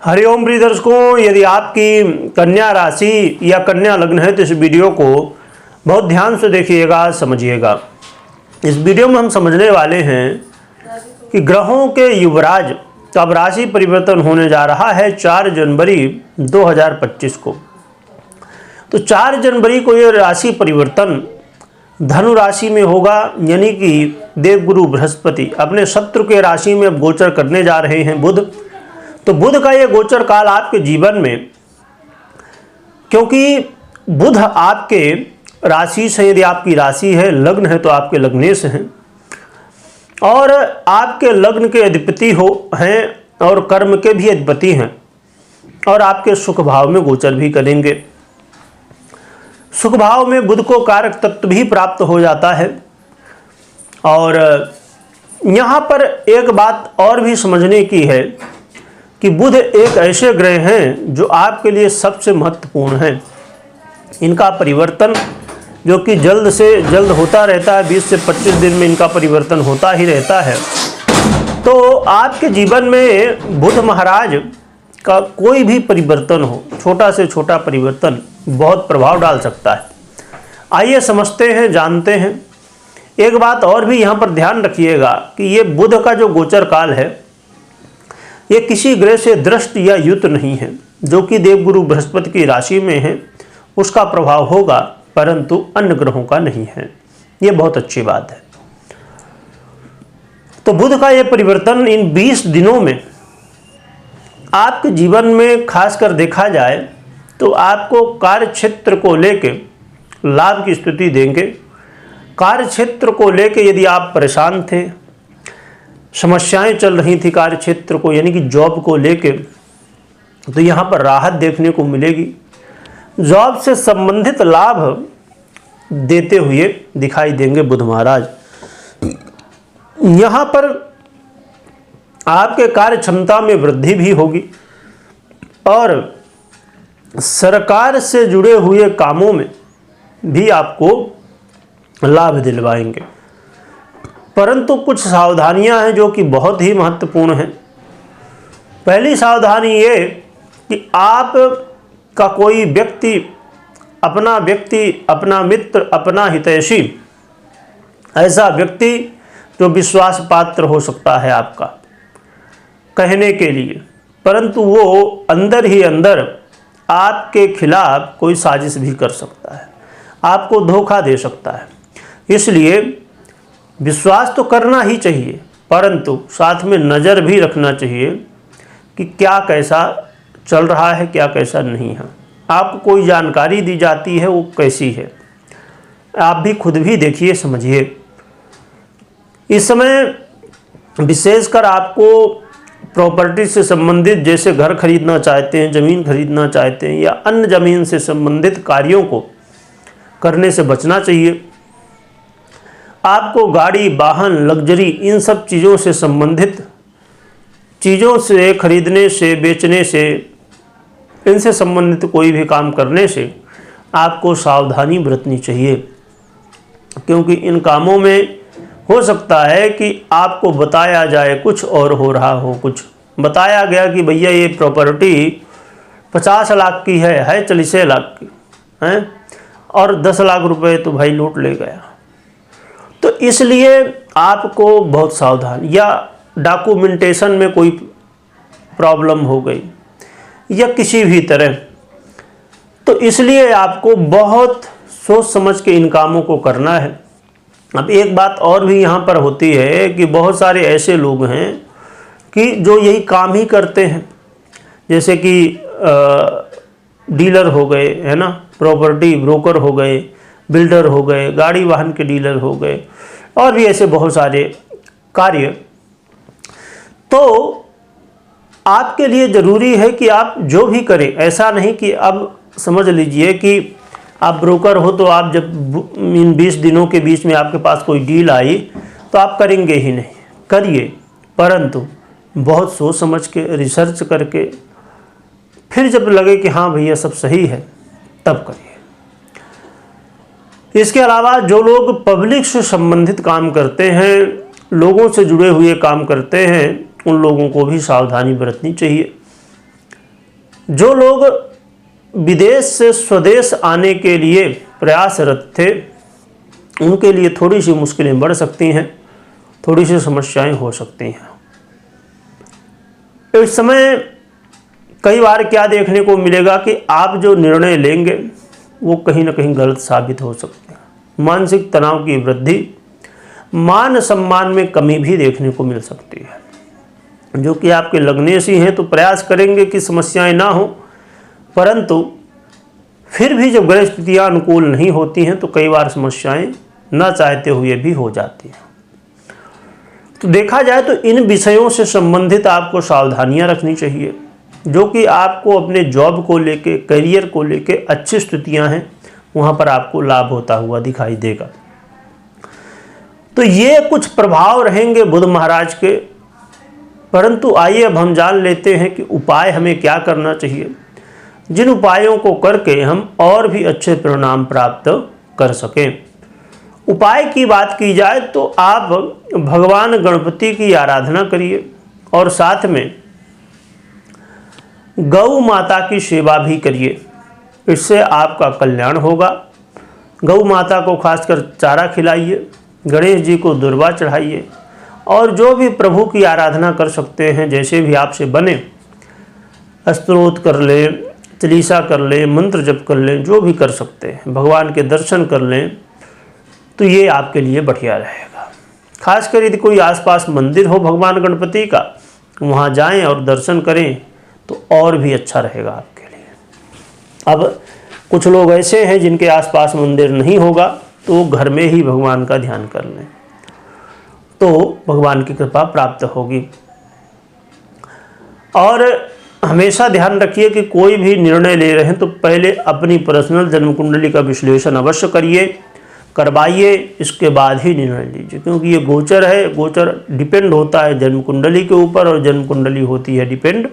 हरिओम प्रिय दर्शकों, यदि आपकी कन्या राशि या कन्या लग्न है तो इस वीडियो को बहुत ध्यान से देखिएगा, समझिएगा। इस वीडियो में हम समझने वाले हैं कि ग्रहों के युवराज का अब राशि परिवर्तन होने जा रहा है 4 जनवरी 2025 को। तो 4 जनवरी को यह राशि परिवर्तन धनु राशि में होगा, यानी कि देवगुरु बृहस्पति अपने शत्रु के राशि में अब गोचर करने जा रहे हैं बुध। तो बुध का ये गोचर काल आपके जीवन में, क्योंकि बुध आपके राशि से, यदि आपकी राशि है, लग्न है तो आपके लग्नेश हैं और आपके लग्न के अधिपति हैं और कर्म के भी अधिपति हैं और आपके सुख भाव में गोचर भी करेंगे। सुख भाव में बुध को कारक तत्व भी प्राप्त हो जाता है। और यहाँ पर एक बात और भी समझने की है कि बुध एक ऐसे ग्रह हैं जो आपके लिए सबसे महत्वपूर्ण हैं। इनका परिवर्तन जो कि जल्द से जल्द होता रहता है, 20 से 25 दिन में इनका परिवर्तन होता ही रहता है। तो आपके जीवन में बुध महाराज का कोई भी परिवर्तन हो, छोटा से छोटा परिवर्तन बहुत प्रभाव डाल सकता है। आइए समझते हैं, जानते हैं। एक बात और भी यहाँ पर ध्यान रखिएगा कि ये बुध का जो गोचर काल है, ये किसी ग्रह से दृष्ट या युत नहीं है। जो कि देवगुरु बृहस्पति की राशि में है उसका प्रभाव होगा, परंतु अन्य ग्रहों का नहीं है। ये बहुत अच्छी बात है। तो बुध का ये परिवर्तन इन 20 दिनों में आपके जीवन में खासकर देखा जाए तो आपको कार्य क्षेत्र को लेके लाभ की स्थिति देंगे। कार्य क्षेत्र को लेके यदि आप परेशान थे, समस्याएं चल रही थी कार्य क्षेत्र को, यानी कि जॉब को लेके, तो यहाँ पर राहत देखने को मिलेगी। जॉब से संबंधित लाभ देते हुए दिखाई देंगे बुध महाराज। यहाँ पर आपके कार्य क्षमता में वृद्धि भी होगी और सरकार से जुड़े हुए कामों में भी आपको लाभ दिलवाएंगे। परंतु कुछ सावधानियां हैं जो कि बहुत ही महत्वपूर्ण हैं। पहली सावधानी ये कि आप का कोई व्यक्ति, अपना मित्र, अपना हितैषी, ऐसा व्यक्ति जो विश्वास पात्र हो सकता है आपका कहने के लिए, परंतु वो अंदर ही अंदर आपके खिलाफ कोई साजिश भी कर सकता है, आपको धोखा दे सकता है। इसलिए विश्वास तो करना ही चाहिए, परंतु साथ में नज़र भी रखना चाहिए कि क्या कैसा चल रहा है, क्या कैसा नहीं है। आपको कोई जानकारी दी जाती है वो कैसी है, आप भी खुद भी देखिए, समझिए। इस समय विशेषकर आपको प्रॉपर्टी से संबंधित, जैसे घर खरीदना चाहते हैं, ज़मीन खरीदना चाहते हैं या अन्य ज़मीन से संबंधित कार्यों को करने से बचना चाहिए। आपको गाड़ी, वाहन, लग्जरी, इन सब चीज़ों से संबंधित चीज़ों से खरीदने से, बेचने से, इनसे संबंधित कोई भी काम करने से आपको सावधानी बरतनी चाहिए, क्योंकि इन कामों में हो सकता है कि आपको बताया जाए कुछ और हो रहा हो कुछ। बताया गया कि भैया ये प्रॉपर्टी 50 लाख की है 40 लाख की है और 10 लाख रुपए तो भाई लूट ले गया। तो इसलिए आपको बहुत सावधान, या डॉक्यूमेंटेशन में कोई प्रॉब्लम हो गई या किसी भी तरह, तो इसलिए आपको बहुत सोच समझ के इन कामों को करना है। अब एक बात और भी यहाँ पर होती है कि बहुत सारे ऐसे लोग हैं कि जो यही काम ही करते हैं, जैसे कि डीलर हो गए, है ना, प्रॉपर्टी ब्रोकर हो गए, बिल्डर हो गए, गाड़ी वाहन के डीलर हो गए, और भी ऐसे बहुत सारे कार्य। तो आपके लिए ज़रूरी है कि आप जो भी करें, ऐसा नहीं कि अब समझ लीजिए कि आप ब्रोकर हो तो आप जब इन 20 दिनों के बीच में आपके पास कोई डील आई तो आप करेंगे ही नहीं। करिए, परंतु बहुत सोच समझ के, रिसर्च करके, फिर जब लगे कि हाँ भैया सब सही है तब करिए। इसके अलावा जो लोग पब्लिक से संबंधित काम करते हैं, लोगों से जुड़े हुए काम करते हैं, उन लोगों को भी सावधानी बरतनी चाहिए। जो लोग विदेश से स्वदेश आने के लिए प्रयासरत थे, उनके लिए थोड़ी सी मुश्किलें बढ़ सकती हैं, थोड़ी सी समस्याएं हो सकती हैं। इस समय कई बार क्या देखने को मिलेगा कि आप जो निर्णय लेंगे वो कहीं ना कहीं गलत साबित हो सकते हैं। मानसिक तनाव की वृद्धि, मान सम्मान में कमी भी देखने को मिल सकती है। जो कि आपके लग्नेशी हैं तो प्रयास करेंगे कि समस्याएं ना हो, परंतु फिर भी जब ग्रह स्थितियाँ अनुकूल नहीं होती हैं तो कई बार समस्याएं ना चाहते हुए भी हो जाती हैं। तो देखा जाए तो इन विषयों से संबंधित आपको सावधानियां रखनी चाहिए, जो कि आपको अपने जॉब को लेके, करियर को लेके अच्छी स्थितियां हैं, वहां पर आपको लाभ होता हुआ दिखाई देगा। तो ये कुछ प्रभाव रहेंगे बुध महाराज के। परंतु आइए अब हम जान लेते हैं कि उपाय हमें क्या करना चाहिए, जिन उपायों को करके हम और भी अच्छे परिणाम प्राप्त कर सकें। उपाय की बात की जाए तो आप भगवान गणपति की आराधना करिए और साथ में गौ माता की सेवा भी करिए, इससे आपका कल्याण होगा। गौ माता को खासकर चारा खिलाइए, गणेश जी को दुर्वा चढ़ाइए और जो भी प्रभु की आराधना कर सकते हैं, जैसे भी आपसे बने, स्तोत्र कर लें, चालीसा कर लें, मंत्र जप कर लें, जो भी कर सकते हैं, भगवान के दर्शन कर लें, तो ये आपके लिए बढ़िया रहेगा। खासकर यदि कोई आसपास मंदिर हो भगवान गणपति का, वहाँ जाएं और दर्शन करें तो और भी अच्छा रहेगा आपके लिए। अब कुछ लोग ऐसे हैं जिनके आसपास मंदिर नहीं होगा, तो वो घर में ही भगवान का ध्यान कर लें, तो भगवान की कृपा प्राप्त होगी। और हमेशा ध्यान रखिए कि कोई भी निर्णय ले रहे हैं तो पहले अपनी पर्सनल जन्म कुंडली का विश्लेषण अवश्य करवाइए, इसके बाद ही निर्णय लीजिए। क्योंकि ये गोचर है, गोचर डिपेंड होता है जन्म कुंडली के ऊपर और जन्म कुंडली होती है डिपेंड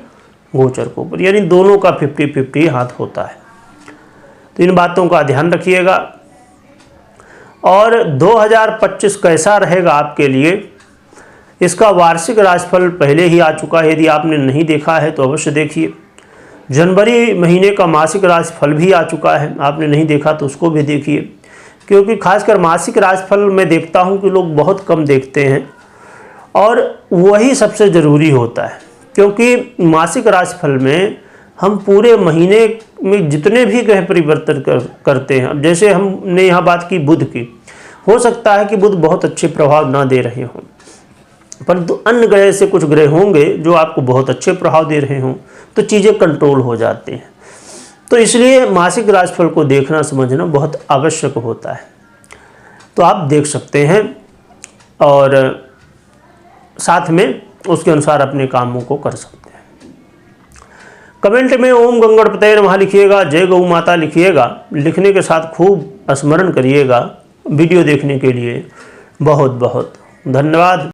गोचर के ऊपर, यानी दोनों का 50-50 हाथ होता है। तो इन बातों का ध्यान रखिएगा। और 2025 कैसा रहेगा आपके लिए, इसका वार्षिक राशिफल पहले ही आ चुका है, यदि आपने नहीं देखा है तो अवश्य देखिए। जनवरी महीने का मासिक राशिफल भी आ चुका है, आपने नहीं देखा तो उसको भी देखिए। क्योंकि खासकर मासिक राशिफल में देखता हूं कि लोग बहुत कम देखते हैं और वही सबसे ज़रूरी होता है। क्योंकि मासिक राशिफल में हम पूरे महीने में जितने भी ग्रह परिवर्तन करते हैं, अब जैसे हमने यहाँ बात की बुध की, हो सकता है कि बुध बहुत अच्छे प्रभाव ना दे रहे हों, परंतु अन्य ग्रह से कुछ ग्रह होंगे जो आपको बहुत अच्छे प्रभाव दे रहे हों, तो चीज़ें कंट्रोल हो जाती हैं। तो इसलिए मासिक राशिफल को देखना समझना बहुत आवश्यक होता है। तो आप देख सकते हैं और साथ में उसके अनुसार अपने कामों को कर सकते हैं। कमेंट में ओम गंगणपतये नमः लिखिएगा, जय गौ माता लिखिएगा। लिखने के साथ खूब स्मरण करिएगा। वीडियो देखने के लिए बहुत बहुत धन्यवाद।